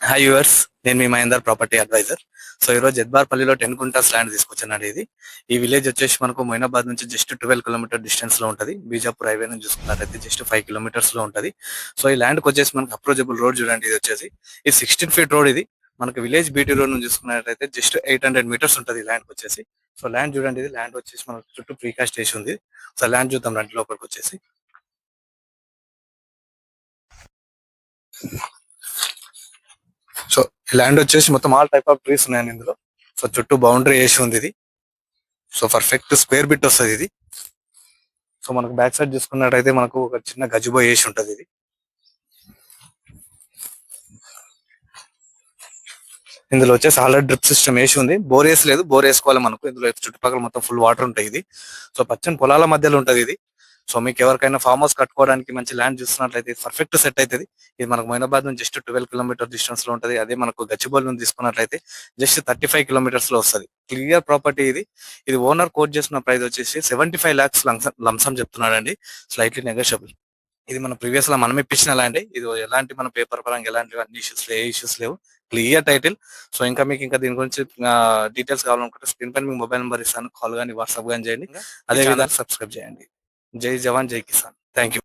Hi yours, నేను మీ Mahender property advisor. So ఈ రోజు జద్బార్పల్లిలో 10 గుంటాస్ ల్యాండ్ తీసుకొచ్చానండి. ఈ విలేజ్ వచ్చేసి మనకు మొయినాబాద్ నుంచి జస్ట్ 12 కిలోమీటర్ డిస్టెన్స్ లో ఉంటది. బీజాపూర్ హైవే నుంచి చూసుకున్నట్లయితే జస్ట్ 5 కిలోమీటర్స్ లో ఉంటది. సో ఈ ల్యాండ్ కి వచ్చేసి మనకు అప్రోచబుల్ రోడ్ చూడండి. ఇది వచ్చేసి ఈ 16 ఫీట్ రోడ్. ఇది మనకు విలేజ్ బీటీ రోడ్ నుంచి చూసుకున్నట్లయితే జస్ట్ 800 మీటర్స్ ఉంటది ల్యాండ్ వచ్చేసి. సో ల్యాండ్ చూడండి, ఇది ల్యాండ్ వచ్చేసి మనకు చుట్టూ ప్రీకాస్ట్ చేసి ఉంది. సో ల్యాండ్ చూద్దాం రండి లోపలికి వచ్చేసి. సో ఈ ల్యాండ్ వచ్చేసి మొత్తం ఆల్ టైప్ ఆఫ్ ట్రీస్ ఉన్నాయండి ఇందులో. సో చుట్టూ బౌండరీ వేసి ఉంది ఇది. సో పర్ఫెక్ట్ స్క్వేర్ బిట్ వస్తుంది ఇది. సో మనకు బ్యాక్ సైడ్ చూసుకున్నట్టయితే మనకు ఒక చిన్న గజిబో వేసి ఉంటది ఇది. ఇందులో వచ్చేసి ఆల్రెడీ డ్రిప్ సిస్టమ్ వేసి ఉంది. బోర్ వేసలేదు, బోర్ వేసుకోవాలి మనకు. ఇందులో చుట్టుపక్కల మొత్తం ఫుల్ వాటర్ ఉంటాయి ఇది. సో పచ్చని పొలాల మధ్యలో ఉంటది ఇది. సో మీకు ఎవరికైనా ఫార్మ్ హౌస్ కట్టుకోవడానికి మంచి ల్యాండ్ చూస్తున్నట్లయితే పర్ఫెక్ట్ సెట్ అవుతుంది. ఇది మనకు మొయినాబాద్ నుంచి జస్ట్ 12 కిలోమీటర్ డిస్టెన్స్ లో ఉంటది. అదే మనకు గచ్చిబౌలి నుంచి తీసుకున్నట్లయితే జస్ట్ 35 కిలోమీటర్స్ లో వస్తుంది. క్లియర్ ప్రాపర్టీ ఇది. ఇది ఓనర్ కోట్ చేసిన ప్రైస్ వచ్చేసి 75 lakhs లంసం చెప్తున్నాడండి. Slightly negotiable. ఇది మన ప్రీవియస్ లా మనం ఇప్పించిన ల్యాండ్. ఇది ఎలాంటి మన పేపర్ పరంగా ఎలాంటి అన్ని ఇష్యూస్ లేవు. Clear title. సో ఇంకా మీకు ఇంకా దీని గురించి డీటెయిల్స్ కావాలనుకుంటే స్క్రీన్ పైన మీకు మొబైల్ నెంబర్ ఇస్తాను. కాల్ కానీ వాట్సాప్ కానీ చేయండి. అదే విధంగా సబ్స్క్రైబ్ చేయండి. జై జవాన్ జై కిసాన్. Thank you.